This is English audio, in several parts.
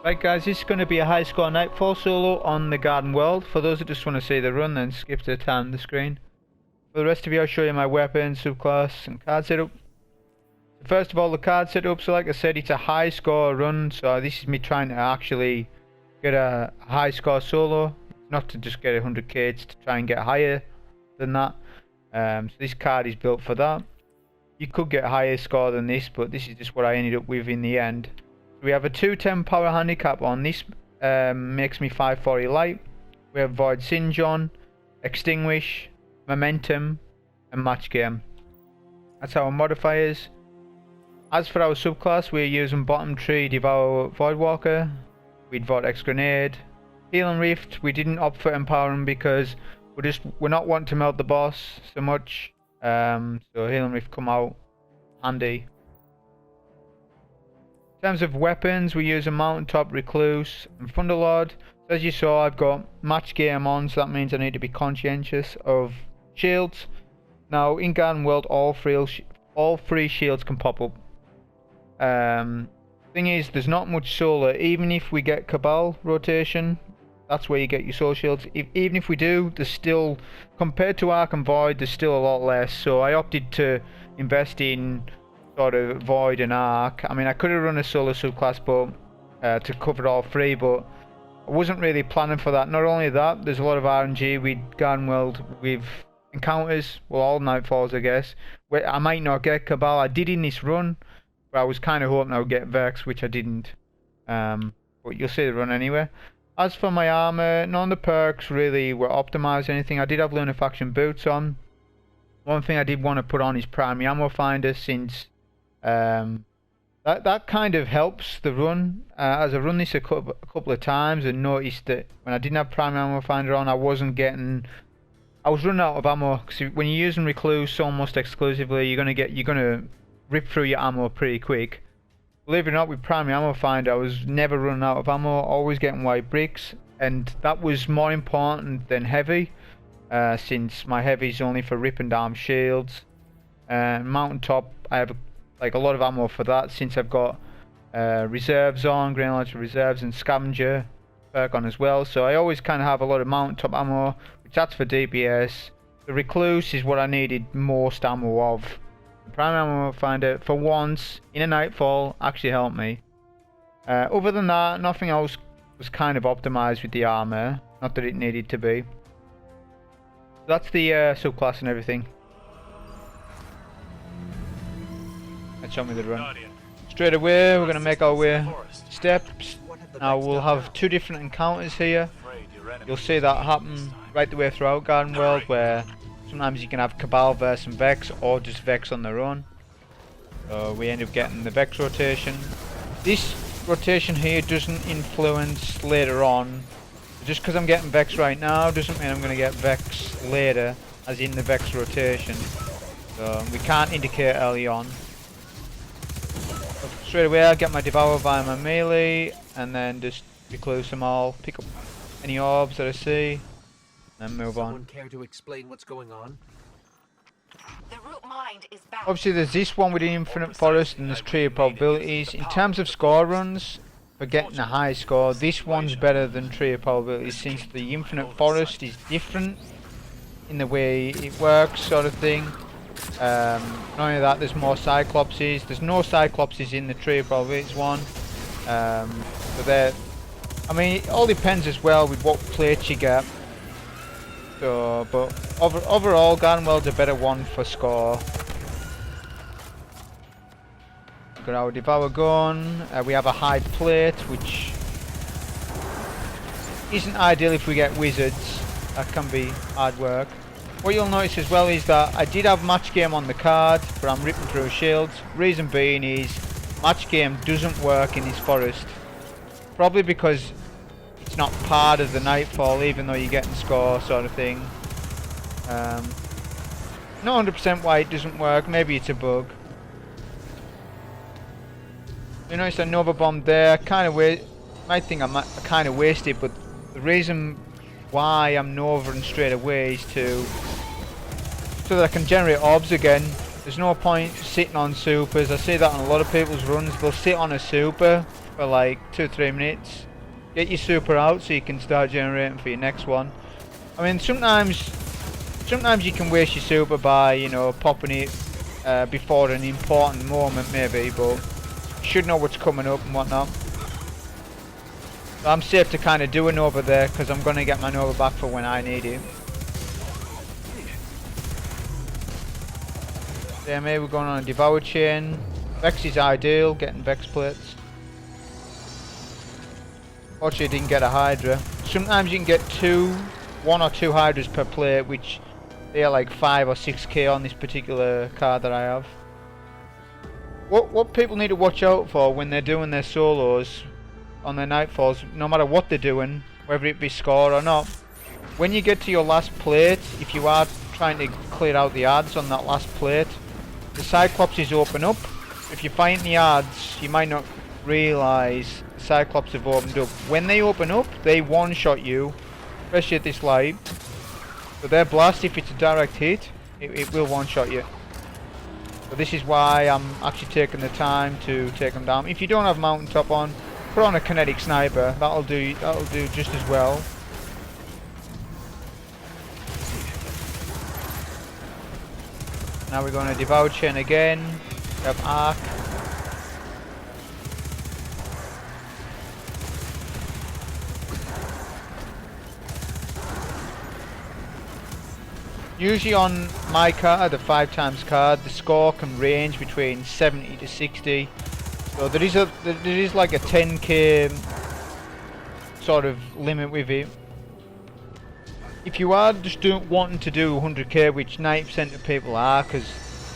Right guys, this is going to be a high score Nightfall solo on the Garden World. For those that just want to see the run, then skip to the time on the screen. For the rest of you, I'll show you my weapons, subclass and card setup. First of all, the card setup. So like I said, it's a high score run, so this is me trying to actually get a high score solo. Not to just get 100k, it's to try and get higher than that. So this card is built for that. You could get a higher score than this, but this is just what I ended up with in the end. We have a 210 power handicap on this, makes me 540 light. We have Void Singe on, Extinguish, Momentum, and Match Game. That's our modifiers. As for our subclass, we're using bottom tree Devour Voidwalker with Vortex Grenade. Healing Rift, we didn't opt for Empowering because we're not wanting to melt the boss so much. So Healing Rift come out handy. In terms of weapons, we use a Mountaintop, Recluse, and Thunderlord. So as you saw, I've got Match Game on, so that means I need to be conscientious of shields. Now, in Garden World, all three shields can pop up. Thing is, there's not much solar. Even if we get Cabal rotation, that's where you get your soul shields. Even if we do, there's still, compared to Arc and Void, there's still a lot less. So I opted to invest in sort of Void and Arc. I mean, I could have run a solo subclass but to cover all three, but I wasn't really planning for that. Not only that, there's a lot of RNG with Garden World with encounters, well, all Nightfalls I guess, where I might not get Cabal. I did in this run, but I was kind of hoping I would get Vex, which I didn't. But you'll see the run anyway. As for my armor, none of the perks really were optimized or anything. I did have Lunafaction boots on. One thing I did want to put on is Primary Ammo Finder, since that kind of helps the run. As I run this a couple of times and noticed that when I didn't have Primary Ammo Finder on, I was running out of ammo. Because when you're using Recluse almost exclusively, you're gonna rip through your ammo pretty quick. Believe it or not, with Primary Ammo Finder, I was never running out of ammo, always getting white bricks, and that was more important than heavy, since my heavy is only for ripping down shields. Mountaintop, I have a lot of ammo for that, since I've got reserves on, Grain Launcher reserves, and Scavenger perk on as well. So I always kind of have a lot of Mountaintop ammo, which that's for DPS. The Recluse is what I needed most ammo of. The Primary Ammo Finder, for once in a Nightfall, actually helped me. Other than that, nothing else was kind of optimized with the armor. Not that it needed to be. That's the subclass and everything. Let's show me the run. Straight away, we're going to make our way steps. Now we'll have two different encounters here. You'll see that happen right the way throughout Garden World, where sometimes you can have Cabal versus Vex, or just Vex on their own. So we end up getting the Vex rotation. This rotation here doesn't influence later on. Just because I'm getting Vex right now doesn't mean I'm going to get Vex later, as in the Vex rotation. So we can't indicate early on. So straight away I'll get my Devour via my melee, and then just recluse them all, pick up any orbs that I see, and move on. Care to explain what's going on? The root mind is back. Obviously there's this one with the Infinite Forest and there's Tree of Probabilities. In terms of score runs, for getting a high score, this one's better than Tree of Probabilities, since the Infinite Forest is different in the way it works, sort of thing. Not only that, there's more Cyclopses. There's no Cyclopses in the Tree of Probabilities one. So they're, I mean, it all depends as well with what plates you get. So, but overall, Garden World's a better one for score. Got our Devour gun. We have a high plate, which isn't ideal if we get wizards. That can be hard work. What you'll notice as well is that I did have Match Game on the card, but I'm ripping through shields. Reason being is Match Game doesn't work in this forest. Probably because it's not part of the Nightfall, even though you're getting score, sort of thing. Not 100% why it doesn't work. Maybe it's a bug. You notice a Nova Bomb there. Might think I kind of wasted, but the reason why I'm Novering straight away is so that I can generate orbs again. There's no point sitting on supers. I see that on a lot of people's runs. They'll sit on a super for like 2-3 minutes. Get your super out so you can start generating for your next one. I mean, sometimes you can waste your super by, you know, popping it before an important moment maybe, but you should know what's coming up and whatnot. So I'm safe to kind of do a Nova there because I'm going to get my Nova back for when I need it. Yeah, maybe we're going on a Devour chain. Vex is ideal, getting Vex plates. Fortunately didn't get a Hydra. Sometimes you can get 1 or 2 Hydras per plate, which they are like 5 or 6k on this particular card that I have. What people need to watch out for when they're doing their solos on their Nightfalls, no matter what they're doing, whether it be score or not, when you get to your last plate, if you are trying to clear out the adds on that last plate, the Cyclopses open up. If you find the adds, you might not realise the Cyclops have opened up. When they open up, they one-shot you, especially at this light. So their blast, if it's a direct hit, it will one-shot you. So this is why I'm actually taking the time to take them down. If you don't have Mountaintop on, put on a kinetic sniper. That'll do just as well. Now we're going to Devour Chain again. We have Arc. Usually on my card, the 5x card, the score can range between 70 to 60. So there is like a 10k sort of limit with it. If you are just wanting to do 100k, which 90% of people are, because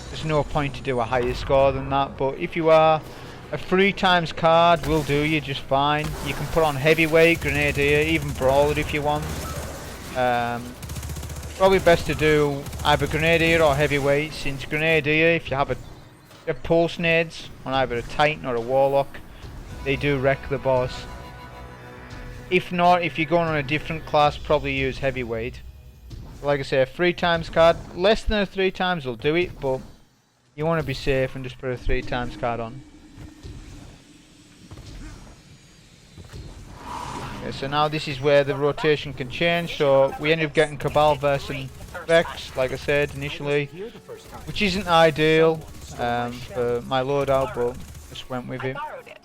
there's no point to do a higher score than that, but if you are, a 3x card will do you just fine. You can put on Heavyweight, Grenadier, even Brawler if you want. Probably best to do either Grenadier or Heavyweight, since Grenadier, if you have pulse nades on either a Titan or a Warlock, they do wreck the boss. If not, if you're going on a different class, probably use Heavyweight. Like I say, a 3x card, less than a 3x will do it, but you want to be safe and just put a 3x card on. Okay, so now this is where the rotation can change, so we end up getting Cabal versus Vex, like I said initially, which isn't ideal for my loadout, but just went with it. I borrowed it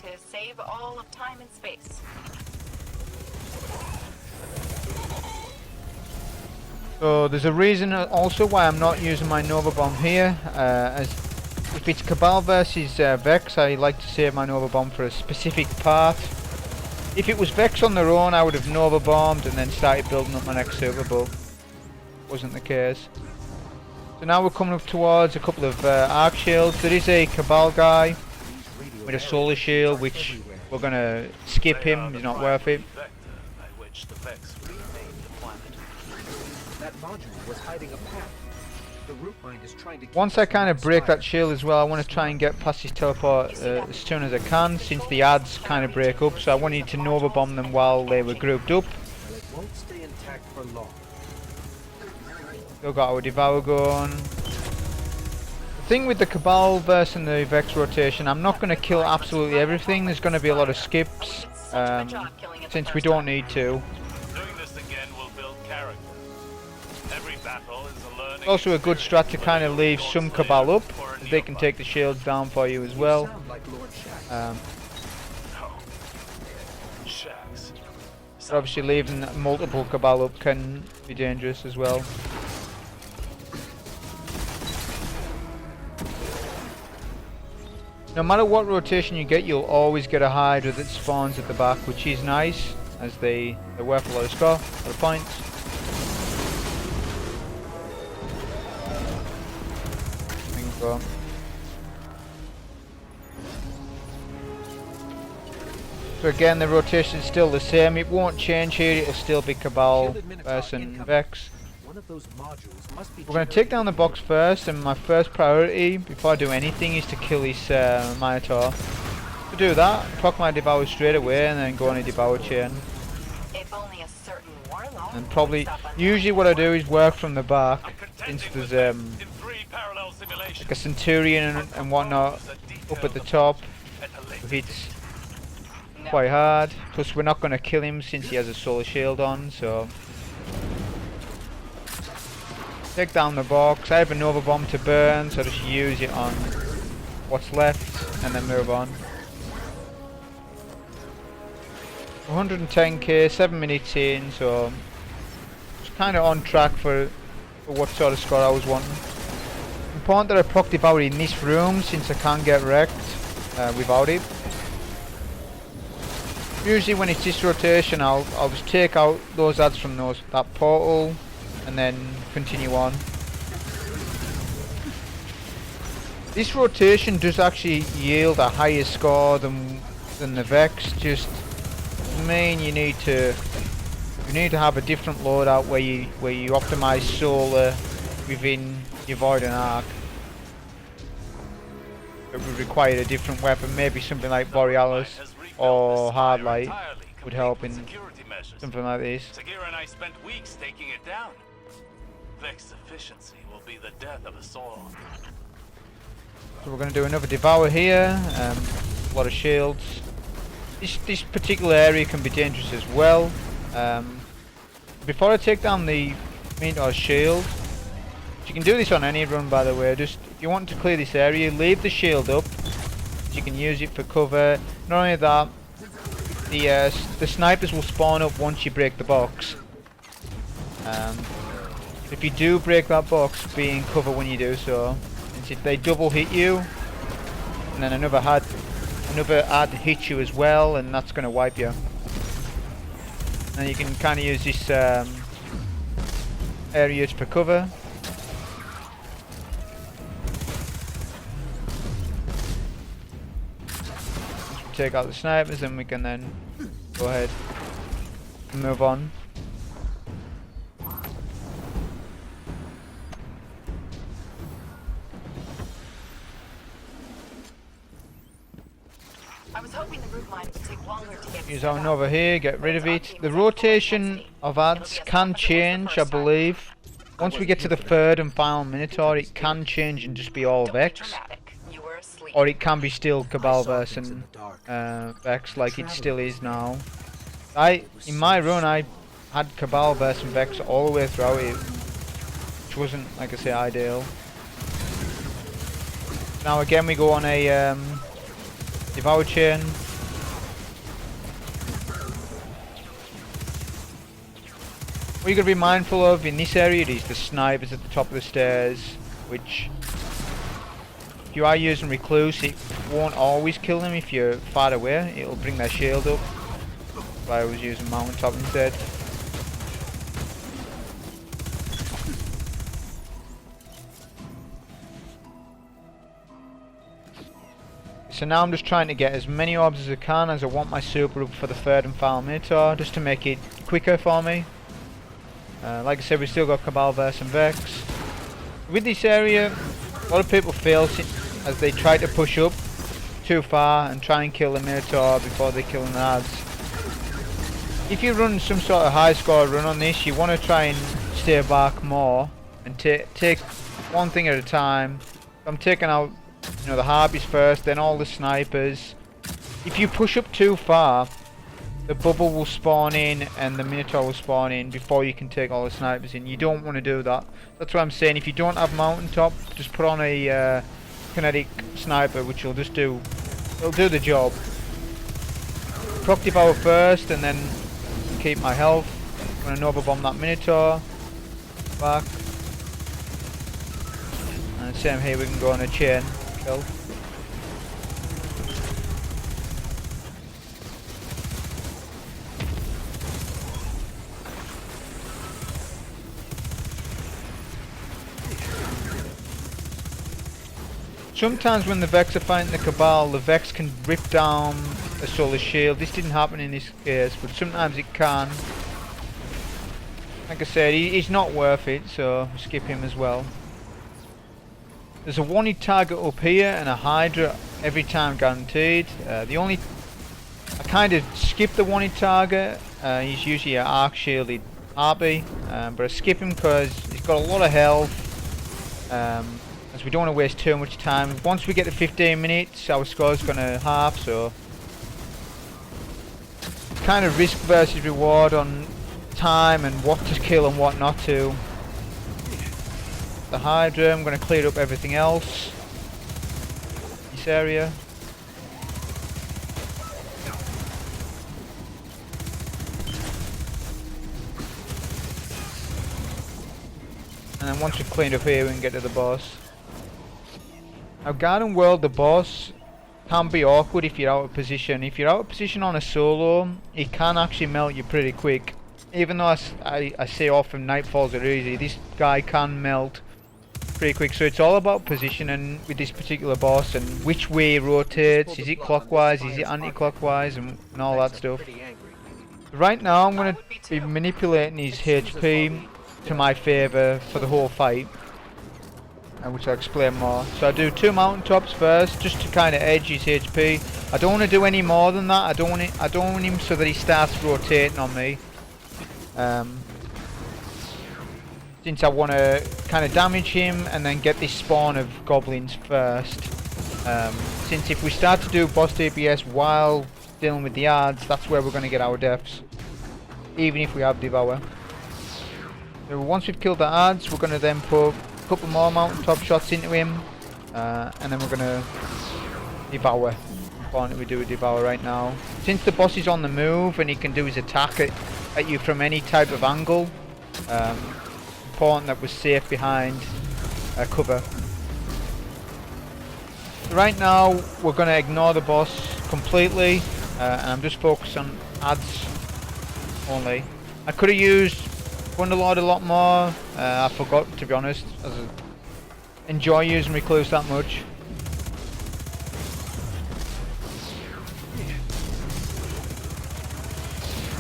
to save all of time and space. So there's a reason also why I'm not using my Nova Bomb here, as if it's Cabal versus Vex, I like to save my Nova Bomb for a specific part. If it was Vex on their own, I would have Nova Bombed and then started building up my next super, but wasn't the case. So now we're coming up towards a couple of Arc Shields. There is a Cabal guy with a Solar Shield, which we're going to skip him, he's not worth it. That module was hiding a path. The root mind is trying to keep Once I kind of us break that inspired. shield as well, I want to try and get past his teleport as soon as I can, since the adds kind of break up, so I wanted to Nova Bomb them while they were grouped up. Well, it won't stay intact for long. Still got our Devour going. The thing with the Cabal versus the Vex rotation, I'm not going to kill absolutely everything, there's going to be a lot of skips, since we don't need to. Doing this again will build character. Every battle is a learning. It's also a good strat to kind of leave some Cabal up, as they can take the shields down for you as well. Sound like Lord Shax. Shax. But obviously leaving multiple Cabal up can be dangerous as well. No matter what rotation you get, you'll always get a Hydra that spawns at the back, which is nice, as they're worth a lot of score, a lot of points. Bingo. So again, the rotation is still the same, it won't change here, it'll still be Cabal versus Vex. One of those modules must be We're going to take down the box first, and my first priority before I do anything is to kill this Minotaur. To do that, proc my Devour straight away and then go on a Devour chain. If only a certain warlock And probably, usually what I do is work from the back, since there's In 3 parallel simulations. like a Centurion and whatnot up at the top. If it's quite hard. Plus we're not going to kill him since he has a solar shield on, so... Take down the box. I have a Nova Bomb to burn, so just use it on what's left and then move on. 110k, 7 minutes in, so it's kind of on track for what sort of score I was wanting. Important that I proc Devour in this room since I can't get wrecked without it. Usually when it's this rotation I'll just take out those ads from that portal and then continue on. This rotation does actually yield a higher score than the Vex, just mean you need to have a different loadout where you optimize solar within your Void and Arc. It would require a different weapon, maybe something like Borealis or Hardlight would help in something like this. Sagira and I spent weeks taking it down. Vex efficiency will be the death of us all. So we're going to do another Devour here, a lot of shields. This particular area can be dangerous as well. Before I take down the Minotaur shield, you can do this on any run by the way, just if you want to clear this area, leave the shield up, so you can use it for cover. Not only that, the snipers will spawn up once you break the box. If you do break that box, be in cover when you do so. And if they double hit you, and then another ad hits you as well, and that's going to wipe you. And you can kind of use this area for cover. Take out the snipers and we can then go ahead and move on. I was hoping the root mine would take longer to get Use set our up. Nova here, get rid of it. The rotation of ads can change, I believe. Once we get to the third and final Minotaur, it can change and just be all Don't be Vex. dramatic. You were asleep. Or it can be still Cabalverse and Vex like it still is now. In my run I had Cabalverse and Vex all the way throughout it, which wasn't, like I say, ideal. Now again we go on a Devour chain. What you're going to be mindful of in this area is the snipers at the top of the stairs, which if you are using Recluse, it won't always kill them if you're far away. It'll bring their shield up. But I was using Mountaintop instead. So now I'm just trying to get as many orbs as I can, as I want my super up for the third and final Minotaur, just to make it quicker for me. Like I said, we still got Cabalverse and Vex. With this area, a lot of people fail as they try to push up too far and try and kill the Minotaur before they kill the ads. If you run some sort of high score run on this, you want to try and stay back more and take one thing at a time. I'm taking out, the harpies first, then all the snipers. If you push up too far, the bubble will spawn in and the Minotaur will spawn in before you can take all the snipers in. You don't want to do that. That's what I'm saying. If you don't have Mountaintop, just put on a kinetic sniper, which will just it'll do the job. Proc Devour first and then keep my health. I'm going to Nova Bomb that Minotaur. Back. And same here, we can go on a chain kill. Sometimes when the Vex are fighting the Cabal, the Vex can rip down a solar shield. This didn't happen in this case, but sometimes it can. Like I said, he's not worth it, so skip him as well. There's a wanted target up here and a Hydra every time guaranteed. I kind of skip the wanted target. He's usually an arc shielded harpy, but I skip him because he's got a lot of health. As we don't want to waste too much time. Once we get to 15 minutes, our score's going to half, so kind of risk versus reward on time and what to kill and what not to. The Hydra, I'm going to clear up everything else. This area. And then once we've cleaned up here, we can get to the boss. Now, Garden World, the boss, can be awkward if you're out of position. If you're out of position on a solo, it can actually melt you pretty quick. Even though I say often Nightfalls are easy, this guy can melt pretty quick. So it's all about positioning with this particular boss and which way it rotates. Is it clockwise? Is it anti-clockwise? And all that stuff. Right now, I'm going to be manipulating his HP to my favour for the whole fight, which I'll explain more. So I do 2 Mountaintops first, just to kind of edge his HP. I don't want to do any more than that. I don't want him so that he starts rotating on me. Since I want to kind of damage him and then get this spawn of goblins first. Since if we start to do boss DPS while dealing with the adds, that's where we're going to get our deaths, even if we have Devour. So once we've killed the adds, we're going to then put a couple more Mountaintop shots into him, and then we're going to Devour. Important we do a Devour right now. Since the boss is on the move and he can do his attack at you from any type of angle, important that we're safe behind cover. So right now we're going to ignore the boss completely, and I'm just focused on adds only. I could have used Thunderlord a lot more. I forgot, to be honest, as I enjoy using Recluse that much.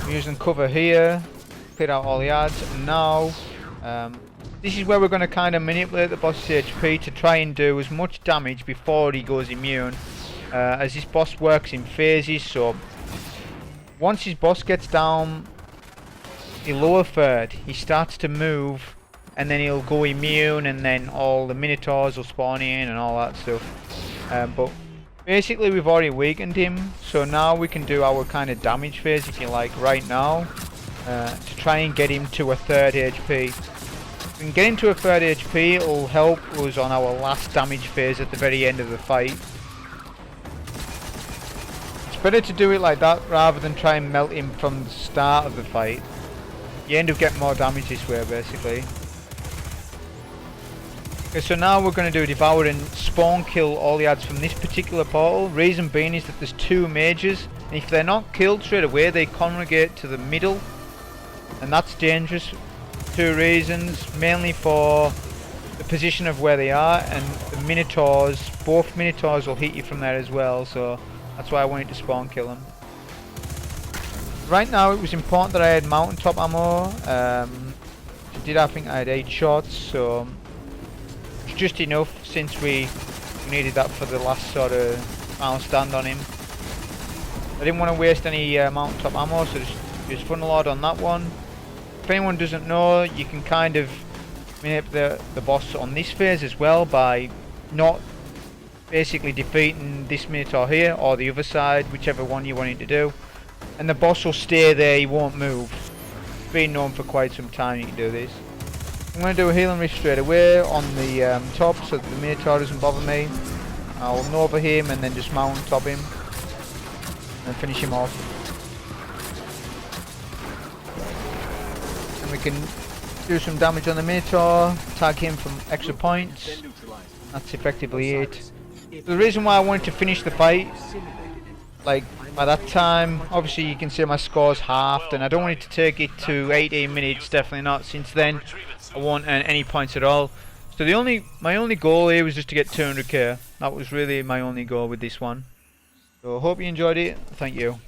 I'm using cover here, cleared out all the adds, and now this is where we're going to kind of manipulate the boss's HP to try and do as much damage before he goes immune, as this boss works in phases. So once his boss gets down the lower third, he starts to move, and then he'll go immune, and then all the Minotaurs will spawn in and all that stuff. But basically we've already weakened him, so now we can do our kind of damage phase, if you like, right now, to try and get him to a 3rd HP. If we can get him to a 3rd HP, it'll help us on our last damage phase at the very end of the fight. It's better to do it like that rather than try and melt him from the start of the fight. You end up getting more damage this way, basically. Okay, so now we're going to do a Devour and spawn kill all the adds from this particular portal. Reason being is that there's 2 mages, and if they're not killed straight away, they congregate to the middle, and that's dangerous. 2 reasons, mainly for the position of where they are, and the Minotaurs. Both Minotaurs will hit you from there as well, so that's why I wanted to spawn kill them. Right now it was important that I had Mountaintop ammo. I think I had 8 shots, so it's just enough since we needed that for the last sort of final stand on him. I didn't want to waste any Mountaintop ammo, so just Thunderlord on that one. If anyone doesn't know, you can kind of manipulate the boss on this phase as well by not basically defeating this Minotaur here or the other side, whichever one you wanted to do. And the boss will stay there, he won't move. It's been known for quite some time you can do this. I'm going to do a healing rift straight away on the top so that the Minotaur doesn't bother me. I'll Nova him and then just Mountaintop him and finish him off. And we can do some damage on the Minotaur, tag him from extra points. That's effectively it. The reason why I wanted to finish the fight, like by that time, obviously you can see my score's halved, and I don't want it to take it to 18 minutes, definitely not. Since then I won't earn any points at all. So my only goal here was just to get 200k. That was really my only goal with this one. So I hope you enjoyed it. Thank you.